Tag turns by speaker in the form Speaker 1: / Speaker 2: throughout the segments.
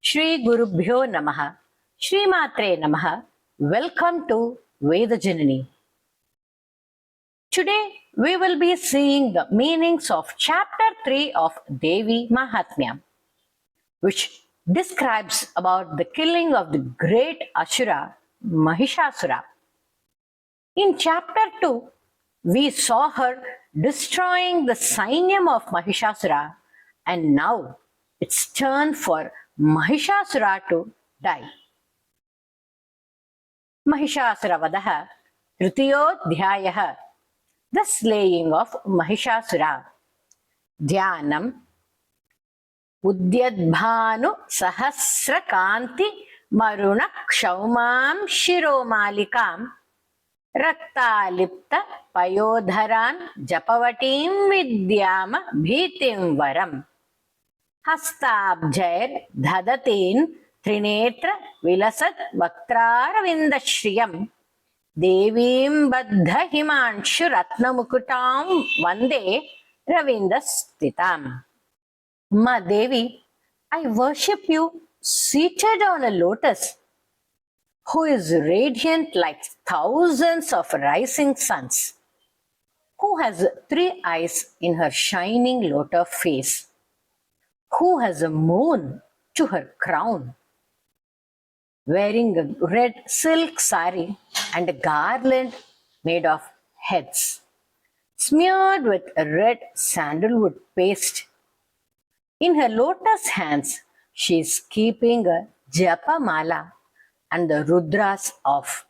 Speaker 1: Shri Gurubhyo Namaha. Shri Matre Namaha. Welcome to Veda Janani. Today we will be seeing the meanings of chapter 3 of Devi Mahatmya, which describes about the killing of the great Asura Mahishasura. In chapter 2, we saw her destroying the Sainyam of Mahishasura, and now it's turn for Mahishasura to die. Mahishasura Vadaha, Tritiyodyayah, the slaying of Mahishasura. Dhyanam, Udyadbhanu Sahasrakanti Maruna Kshaumam Shiromalikam Raktalipta Payodharan Japavatim Vidyama Bhitim Varam Hastabjair Dhadatin Trinetra Vilasat Vaktraravindashriyam Devim Baddha Himanshu Ratnamukutam Vande Ravindastitam. Ma Devi, I worship you seated on a lotus, who is radiant like thousands of rising suns, who has 3 eyes in her shining lotus face, who has a moon to her crown, wearing a red silk sari and a garland made of heads, smeared with a red sandalwood paste. In her lotus hands, she is keeping a japa mala and the rudras of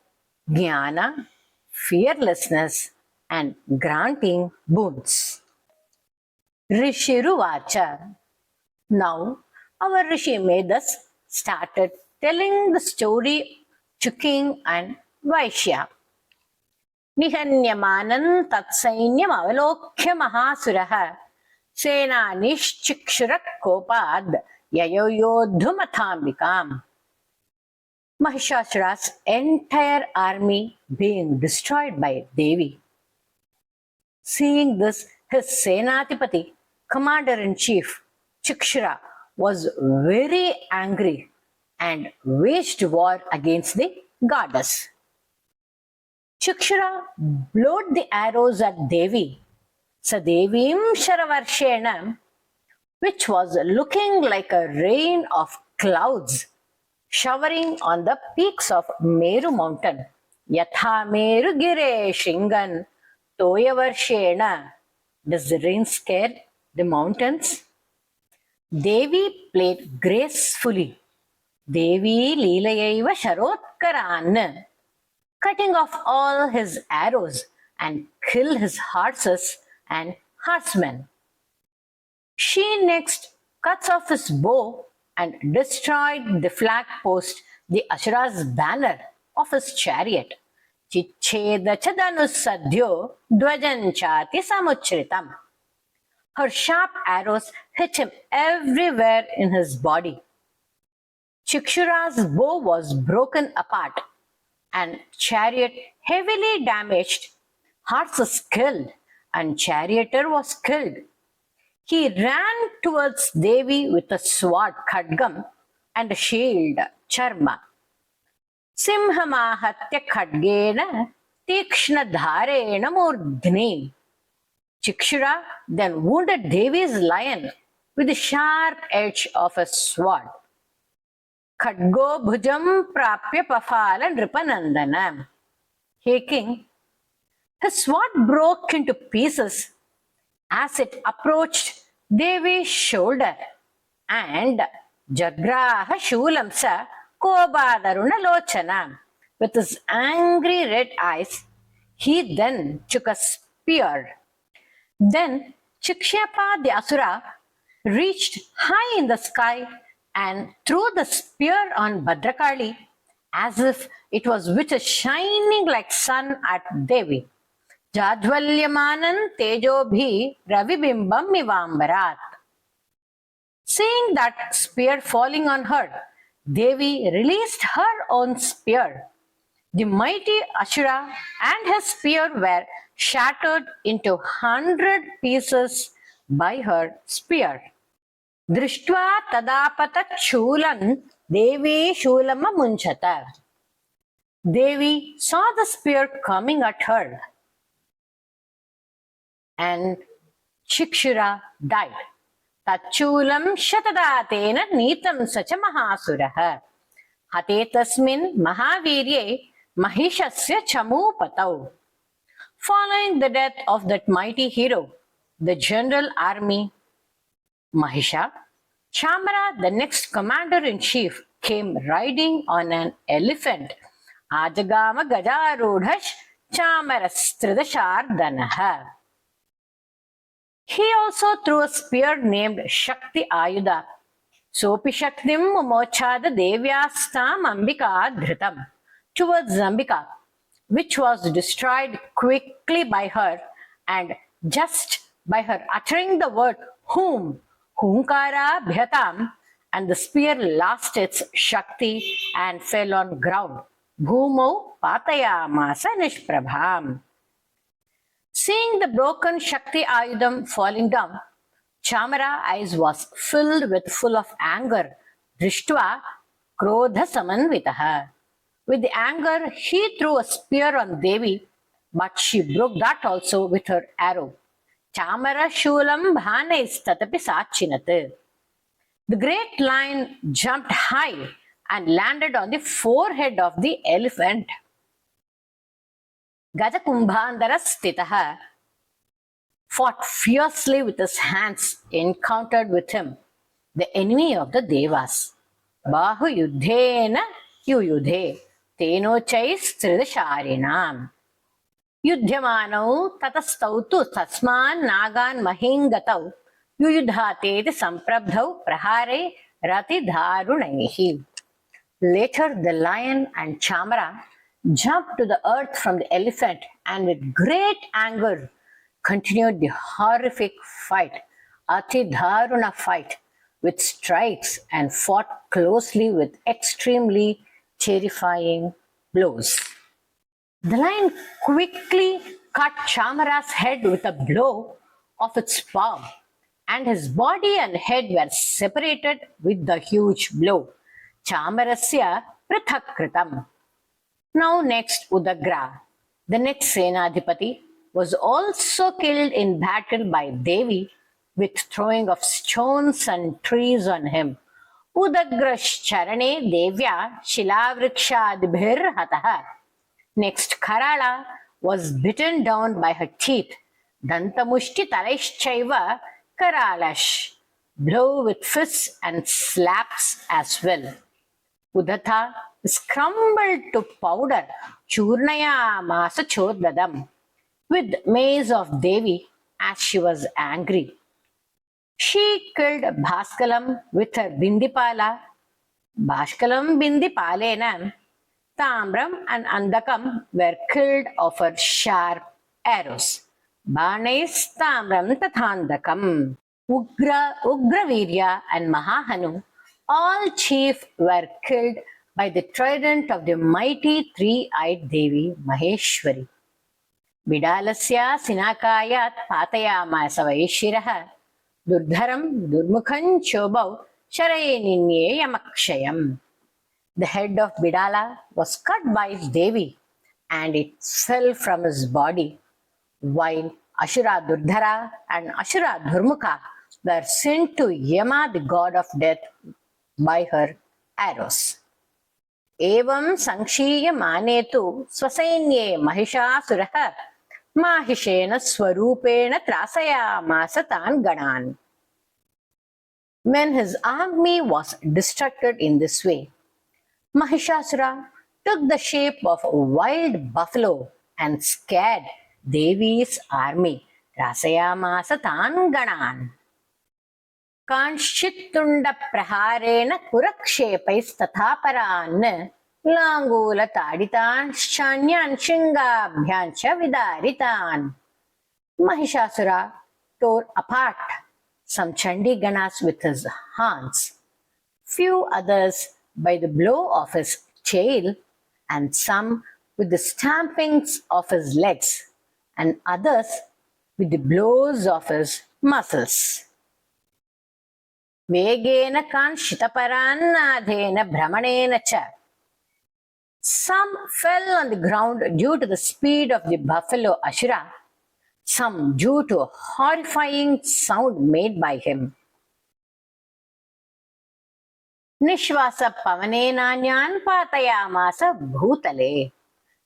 Speaker 1: jnana, fearlessness, and granting boons. Rishiruvacha. Now, our Rishi Medas started telling the story to King and Vaishya. Nihanyamanan tatsainyam avalokya mahasuraha Sena nishchikshurak kopad yayoyodhumathambikam. Mahishasura's entire army being destroyed by Devi. Seeing this, his Senatipati, commander-in-chief, Chikshura, was very angry and waged war against the goddess. Chikshura blew the arrows at Devi. Sadevim Sharavarshena, which was looking like a rain of clouds showering on the peaks of Meru mountain. Yatha Meru Gire Shingan Toyavarshena. Does the rain scare the mountains? Devi played gracefully. Devi Leelayaiva Sharotkaran, cutting off all his arrows and kill his horses and horsemen. She next cuts off his bow and destroyed the flag post, the Asura's banner of his chariot. Chicheda chadanusadhyo dvajanchati samuchritam. Her sharp arrows hit him everywhere in his body. Chikshura's bow was broken apart and chariot heavily damaged, horses killed, and charioteer was killed. He ran towards Devi with a sword, khadgam, and a shield, charma. Simhamahatya khadgena tikshna dharena murdhni. Chikshura then wounded Devi's lion with the sharp edge of a sword. Khadgo bhujam prapya pafala nripanandana. Hey king, his sword broke into pieces as it approached Devi's shoulder, and Jagraha Shulamsa Kobadaruna Lochana. With his angry red eyes, he then took a spear. Then Chikshapa the Asura reached high in the sky and threw the spear on Bhadrakali as if it was which is shining like sun at Devi. Jadvalyamanan tejobhi ravibimbam mivambarat. Seeing that spear falling on her, Devi released her own spear. The mighty Asura and his spear were shattered into 100 pieces by her spear. दृष्ट्वा तदापतच्छूलं Devi Shulama Munchata. Devi saw the spear coming at her and Shikshura died. Tachulam Shatadatena Nitam Sacha Mahasuraha. Hate tasmin Mahavirye Mahishasya Chamu Patau. Following the death of that mighty hero, the general army Mahisha, Chamara, the next commander-in-chief, came riding on an elephant. Ajagama Gajarudhash Chamarastridashardanaha. He also threw a spear named Shakti Ayuda. Sopi Shaktim Mochada Devyastam Ambika Dhritam towards Ambika, which was destroyed quickly by her, and just by her uttering the word Hum, Hunkara Bhyatam, and the spear lost its Shakti and fell on ground. Bhumo Patayamasa Nishprabham. Seeing the broken Shakti Ayudam falling down, Chamara eyes was filled with full of anger. Drishtva Krodha Samanvitaha. With the anger, he threw a spear on Devi, but she broke that also with her arrow. Chamara Shulam Bhanais Tatapi Sachinat. The great lion jumped high and landed on the forehead of the elephant. Gajakumbhandara Stitaha fought fiercely with his hands, encountered with him, the enemy of the Devas. Bahu Yudhena Yuyudhe Teno Chais Tridasharinam. Yudhyamanau tatastautu tasman nagan mahingatau yuyudhateti samprabdhau prahare rati dharunaihi. Later the lion and Chamara jumped to the earth from the elephant and with great anger continued the horrific fight, Ati Dharuna fight, with strikes and fought closely with extremely terrifying blows. The lion quickly cut Chamara's head with a blow of its paw, and his body and head were separated with the huge blow. Chamarasya Prithakritam. Now next Udagra, the next Senadhipati, was also killed in battle by Devi with throwing of stones and trees on him. Udagrash Charane Devya Shilavriksha Hataha. Next, Karala was bitten down by her teeth. Dantamushti Talaischaiva Karalash. Blow with fists and slaps as well. Udatha is crumbled to powder. Churnaya Masa Chodadam. With mace of Devi as she was angry. She killed Bhaskalam with her Bindipala. Bhaskalam Bindipalena. Tamram and Andakam were killed of her sharp arrows. Banes Tamram Tathandakam. Ugravirya and Mahahanu, all chief, were killed by the trident of the mighty three-eyed Devi Maheshwari. Bidalasya Sinakayat Patayamasa Vaishiraha Durdharam Durmukhan Chobau Sharayeninye Yamakshayam. The head of Bidala was cut by Devi and it fell from his body, while Ashura Durdhara and Ashura Dhurmukha were sent to Yama, the god of death, by her arrows. Evam Sankshiyya Manetu Swasainnye Mahishasuraha Mahishena Swarupena Trasayamasa Tan Ganan. When his army was distracted in this way, Mahishasura took the shape of a wild buffalo and scared Devi's army. Rasayamasa Tan Ganan. Kanshitunda Praharena Kurakshepais Tathaparan Langula Taditan Shanyan Shingabhyancha Vidaritan. Mahishasura tore apart some Chandi Ganas with his hands, few others by the blow of his tail, and some with the stampings of his legs, and others with the blows of his muscles. वेगेन कांशितपरान्नादेन भ्रमणेन च. Some fell on the ground due to the speed of the buffalo Ashura, some due to a horrifying sound made by him. Nishvasa pavanenanyan patayamasa bhutale.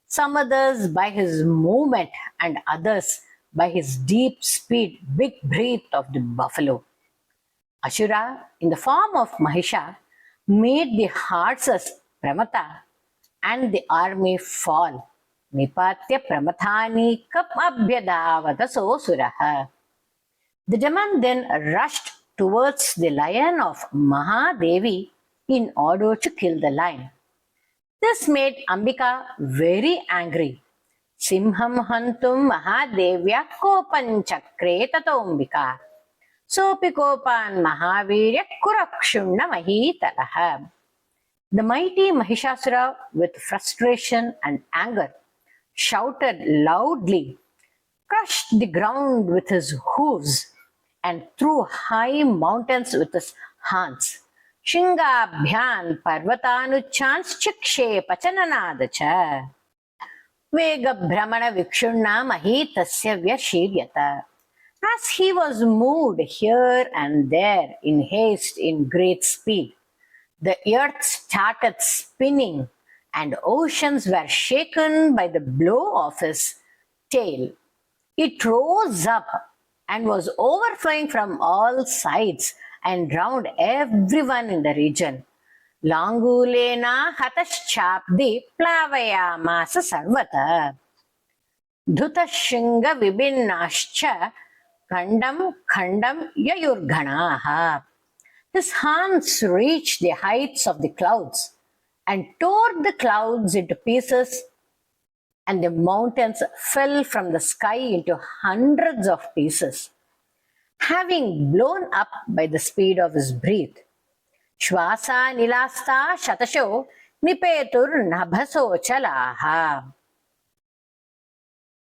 Speaker 1: Some others by his movement and others by his deep speed, big breath of the buffalo. Ashura, in the form of Mahisha, made the horses Pramata and the army fall. Nipatya Pramathani kap abhyadavata sosuraha. The demon then rushed towards the lion of Mahadevi in order to kill the lion. This made Ambika very angry. Simham hantum Mahadevya kopan chakre tatombika. Sopi kopan Mahavirya kurakshunna mahitalaha. The mighty Mahishasura, with frustration and anger, shouted loudly, crushed the ground with his hooves, and threw high mountains with his hands. Shingabhyan parvatanuchans chikshepa chananadacha. Vega brahmana vikshunna mahitasya vyashiryata. As he was moved here and there in haste in great speed, the earth started spinning and oceans were shaken by the blow of his tail. It rose up and was overflowing from all sides and drowned everyone in the region. Langulena hataschapdi plavayamasa sarvata. Dhutashinga vibinnascha khandam khandam yayurghanaha. His hands reached the heights of the clouds and tore the clouds into pieces, and the mountains fell from the sky into hundreds of pieces, having blown up by the speed of his breath. Shvasa nilasta shatasho nipetur nabhaso chalaha.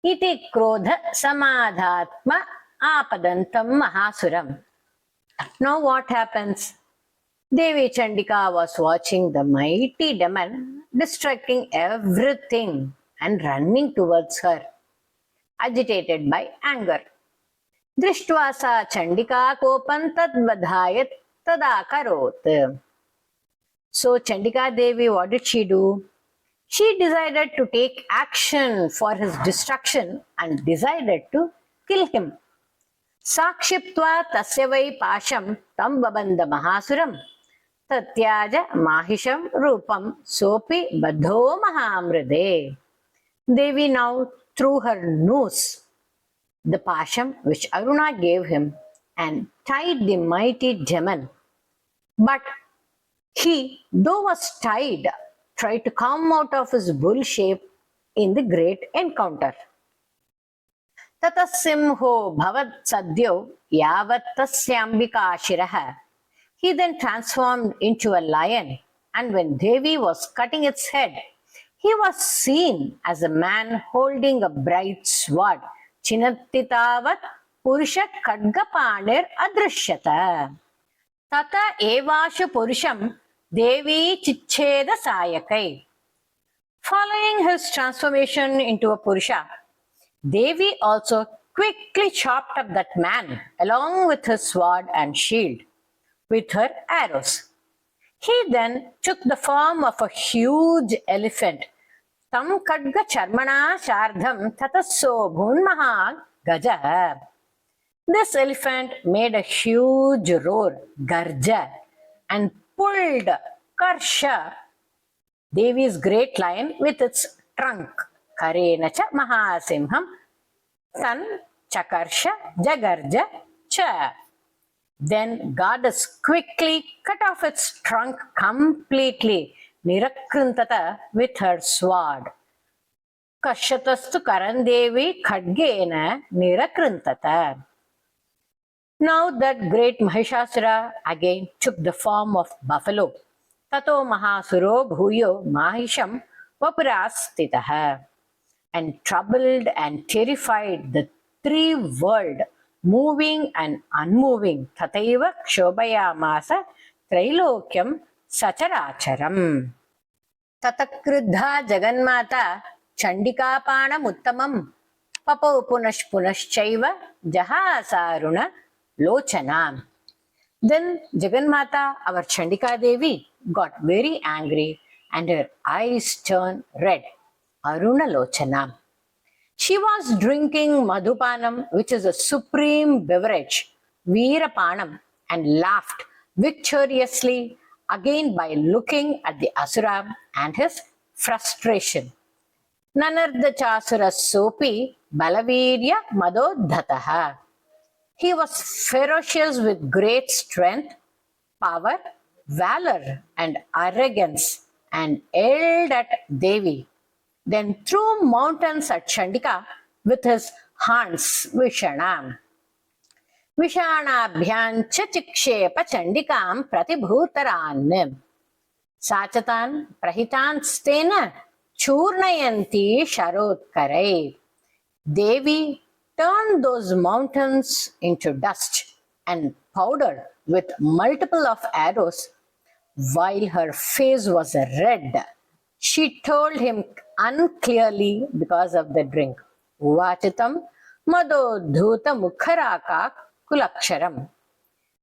Speaker 1: Iti krodha samadhatma apadantam mahasuram. Now what happens? Devi Chandika was watching the mighty demon distracting everything and running towards her, agitated by anger. Drishtva Chandika kopan tadvadhayat tadakarot. So Chandika Devi, what did she do? She decided to take action for his destruction and decided to kill him. Sakshiptva tasya vai pasham tam babandha mahasuram tatyaja mahisham rupam sopi badho mahamrade. Devi now threw her noose, the pasham which Aruna gave him, and tied the mighty demon. But he, though was tied, tried to come out of his bull shape in the great encounter. Tatasimho bhavat sadhyo yavat tasyambika shiraha. He then transformed into a lion, and when Devi was cutting its head, he was seen as a man holding a bright sword. Chinattitavat purusha khadgapanir adrishyata. Tata evashu purusham Devi chicheda sayakai. Following his transformation into a purusha, Devi also quickly chopped up that man along with his sword and shield with her arrows. He then took the form of a huge elephant. Tam kadga charmana shardham tatasso bhunmaha gaja. This elephant made a huge roar, garja, and pulled Karsha, Devi's great lion, with its trunk. Karena cha mahasimham tan chakarsha jagarja cha. Then goddess quickly cut off its trunk completely, nirakrintata, with her sword. Kashatastu karandevi khadgena nirakrintata. Now that great Mahishasura again took the form of buffalo. Tato mahasuro bhuyo mahisham vapurastitaha. And troubled and terrified the three world, moving and unmoving, tathaiva kshobhayamasa त्रैलोक्यं सचराचरम्. ततक्रुद्धा Jaganmata चण्डिकापाणमुत्तमं पपौ पुनश्चैव जहासारुण लोचनाम्. Then Jagannatha, our Chandika Devi, got very angry and her eyes turned red. Aruna Lochana. She was drinking Madhupanam, which is a supreme beverage, Veerapanam, and laughed victoriously again by looking at the Asura and his frustration. Nanarda Chasura Sopi Balavirya Madodhataha. He was ferocious with great strength, power, valor, and arrogance, and yelled at Devi. Then threw mountains at Chandika with his hands, Vishana. Vishanabhyan chikshepa Chandikam pratibhutaran. Sachatan prahitan stena churnayanti sharotkarai. Devi turned those mountains into dust and powder with multiple of arrows. While her face was red, she told him unclearly because of the drink. Vachitam madodhuta mukharaka kulaksharam.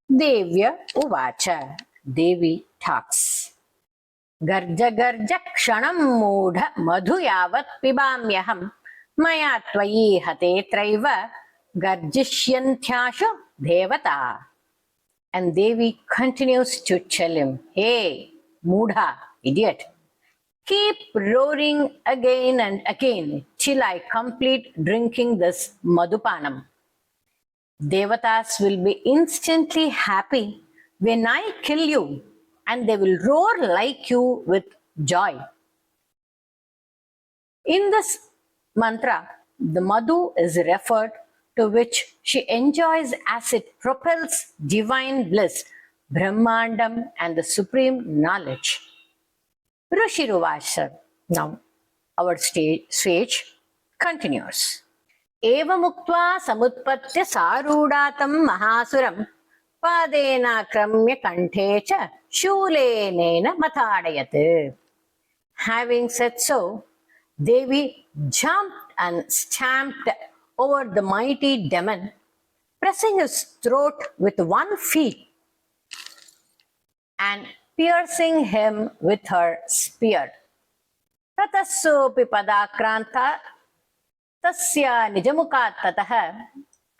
Speaker 1: Devya uvacha. Devi talks. Garja garja kshanam mudha madhu yavat pibamyaham. Maya tvayi hate traiva garjishyantyashu devata. And Devi continues to tell him, hey, Mudha, idiot, keep roaring again and again till I complete drinking this Madhupanam. Devatas will be instantly happy when I kill you, and they will roar like you with joy. In this mantra, the Madhu is referred to which she enjoys as it propels divine bliss, Brahmandam, and the supreme knowledge. Rushiruvasha. Now, our sage continues. Evamuktva samutpatya sarudatam mahasuram padena kramya kantecha shulenena mathadayat. Having said so, Devi jumped and stamped over the mighty demon, pressing his throat with one foot and piercing him with her spear. Tatasopi padakranta tasya nijamukat tataha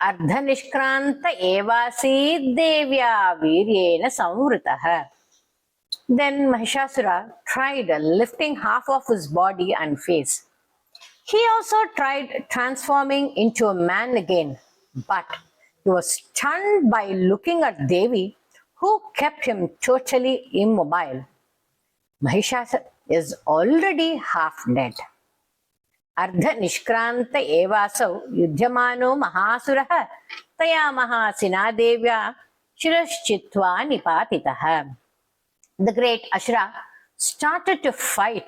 Speaker 1: ardhanishkranta evasi devya viryena samvritaha. Then Mahishasura tried lifting half of his body and face. He also tried transforming into a man again, but he was stunned by looking at Devi, who kept him totally immobile. Mahishasura is already half dead. Ardha nishkranta evasau yudhyamano mahasuraha taya mahasina devya shiraschitva nipatitaha. The great Asura started to fight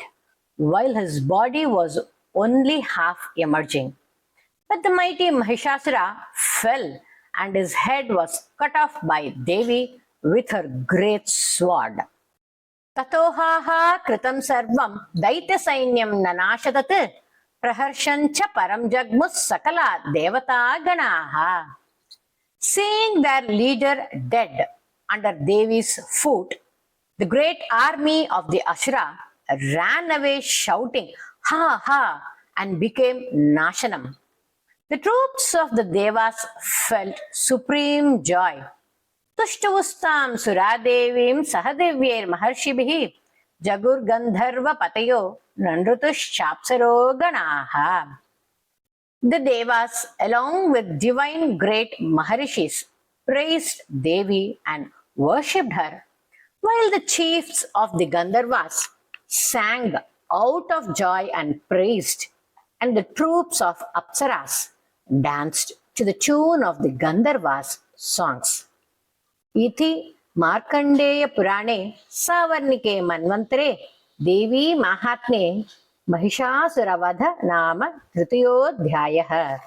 Speaker 1: while his body was only half emerging. But the mighty Mahishasura fell and his head was cut off by Devi with her great sword. Tatohaha kritam sarvam daitya sainyam nanashatat praharshancha param jagmus sakala devata ganaha. Seeing their leader dead under Devi's foot, the great army of the Asura ran away shouting, ha ha, and became Nashanam. The troops of the Devas felt supreme joy. Tushtavustam Suradevim Sahadevyer Maharshibhi Jagur Gandharva Patayo Nandrutushapsaro Ganaha. The Devas, along with divine great Maharishis, praised Devi and worshipped her, while the chiefs of the Gandharvas sang out of joy and praised, and the troops of Apsaras danced to the tune of the Gandharvas' songs. Iti Markandeya Purane Savarnike Manvantare Devi Mahatme Mahishasuravadha Nama Tritayodhyayah.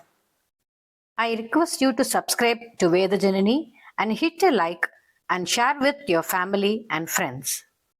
Speaker 1: I request you to subscribe to Veda Janani and hit a like and share with your family and friends.